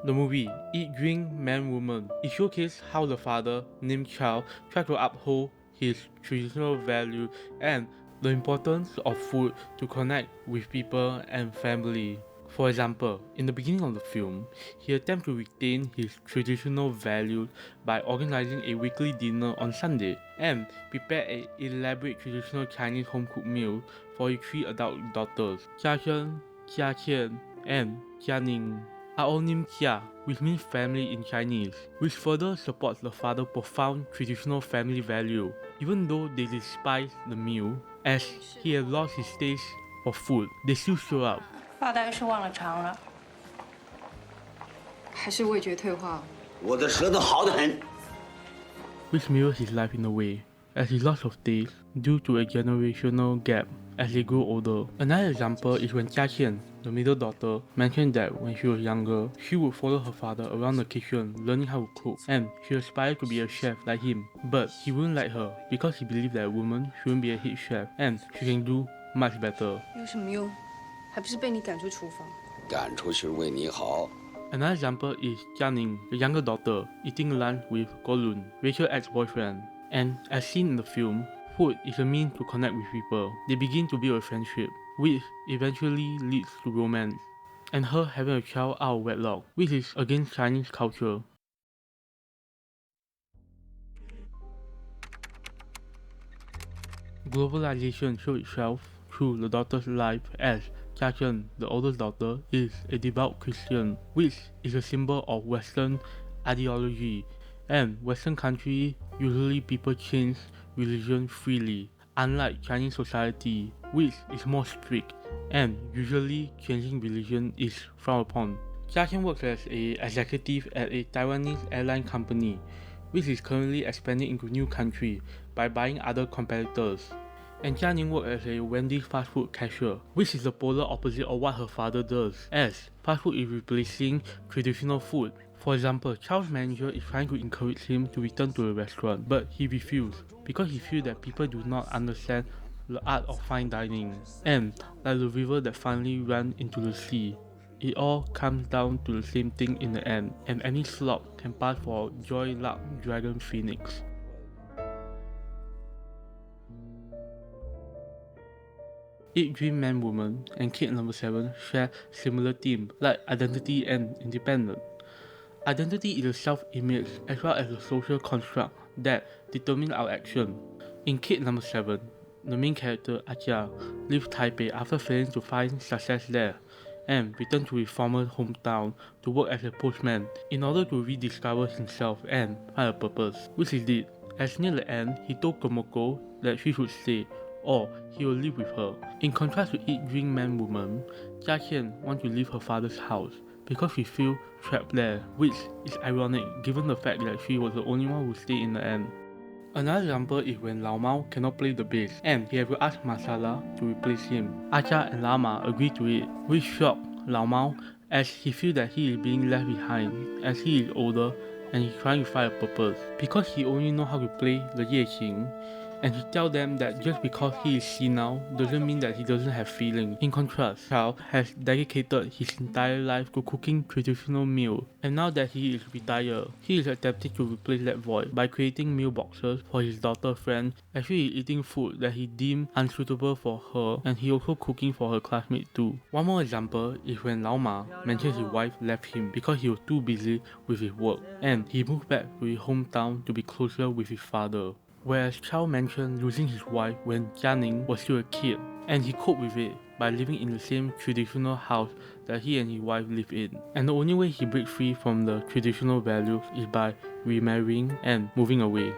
The movie Eat, Drink, Man, Woman. It showcased how the father, named Chow, tried to uphold his traditional values and the importance of food to connect with people and family. For example, in the beginning of the film, he attempts to retain his traditional values by organizing a weekly dinner on Sunday and prepare an elaborate traditional Chinese home-cooked meal for his 3 adult daughters, Jia Shen, Jia Qian, and Jia Ning are all named Jia, which means family in Chinese, which further supports the father's profound traditional family value, even though they despise the meal, as he has lost his taste for food, they still show up. 大概是忘了尝了，还是味觉退化了。我的舌头好得很。 Which mirrors his life in a way, as he lost of taste due to a generational gap as they grew older. Another example is when Jia Qian, the middle daughter, mentioned that when she was younger, she would follow her father around the kitchen learning how to cook, and she aspired to be a chef like him. But he wouldn't let her because he believed that a woman shouldn't be a head chef and she can do much better. 有什么用？还不是被你赶出厨房。赶出去为你好。 Another example is Jia Ning, the younger daughter, eating lunch with Guo Lun, Rachel's ex-boyfriend. And as seen in the film, food is a means to connect with people. They begin to build a friendship, which eventually leads to romance, and her having a child out of wedlock, which is against Chinese culture. Globalization shows itself through the daughter's life as Jia Chen, the oldest daughter, is a devout Christian, which is a symbol of Western ideology, and Western countries usually people change religion freely, unlike Chinese society, which is more strict, and usually changing religion is frowned upon. Jia Chen works as an executive at a Taiwanese airline company, which is currently expanding into new countries by buying other competitors. And Jia Ning works as a Wendy's fast food cashier, which is the polar opposite of what her father does, as fast food is replacing traditional food. For example, Chow's manager is trying to encourage him to return to the restaurant, but he refused because he feels that people do not understand the art of fine dining, and like the river that finally ran into the sea. It all comes down to the same thing in the end, and any slop can pass for Joy Luck Dragon Phoenix. Eat, Dream, Man, Woman and Kid Number 7 share similar themes like identity and independence. Identity is a self-image as well as a social construct that determines our action. In Kid Number 7, the main character, Ajia, leaves Taipei after failing to find success there and returns to his former hometown to work as a postman in order to rediscover himself and find a purpose, which he did. As near the end, he told Tomoko that she should stay or he will live with her. In contrast to Eat, Drink, Man, Woman, Jia Qian wants to leave her father's house because she feels trapped there, which is ironic given the fact that she was the only one who stayed in the end. Another example is when Lao Mao cannot play the bass and he has to ask Masala to replace him. Acha and Lama agree to it, which shocked Lao Mao as he feels that he is being left behind as he is older and he's trying to find a purpose. Because he only knows how to play the Ye Qing, and he tells them that just because he is senile doesn't mean that he doesn't have feelings. In contrast, Chow has dedicated his entire life to cooking traditional meals, and now that he is retired, he is attempting to replace that void by creating meal boxes for his daughter friend as she is eating food that he deemed unsuitable for her, and he also cooking for her classmates too. One more example is when Lao Ma mentions his wife left him because he was too busy with his work, and he moved back to his hometown to be closer with his father. Whereas Chow mentioned losing his wife when Jia Ning was still a kid, and he coped with it by living in the same traditional house that he and his wife live in. And the only way he breaks free from the traditional values is by remarrying and moving away.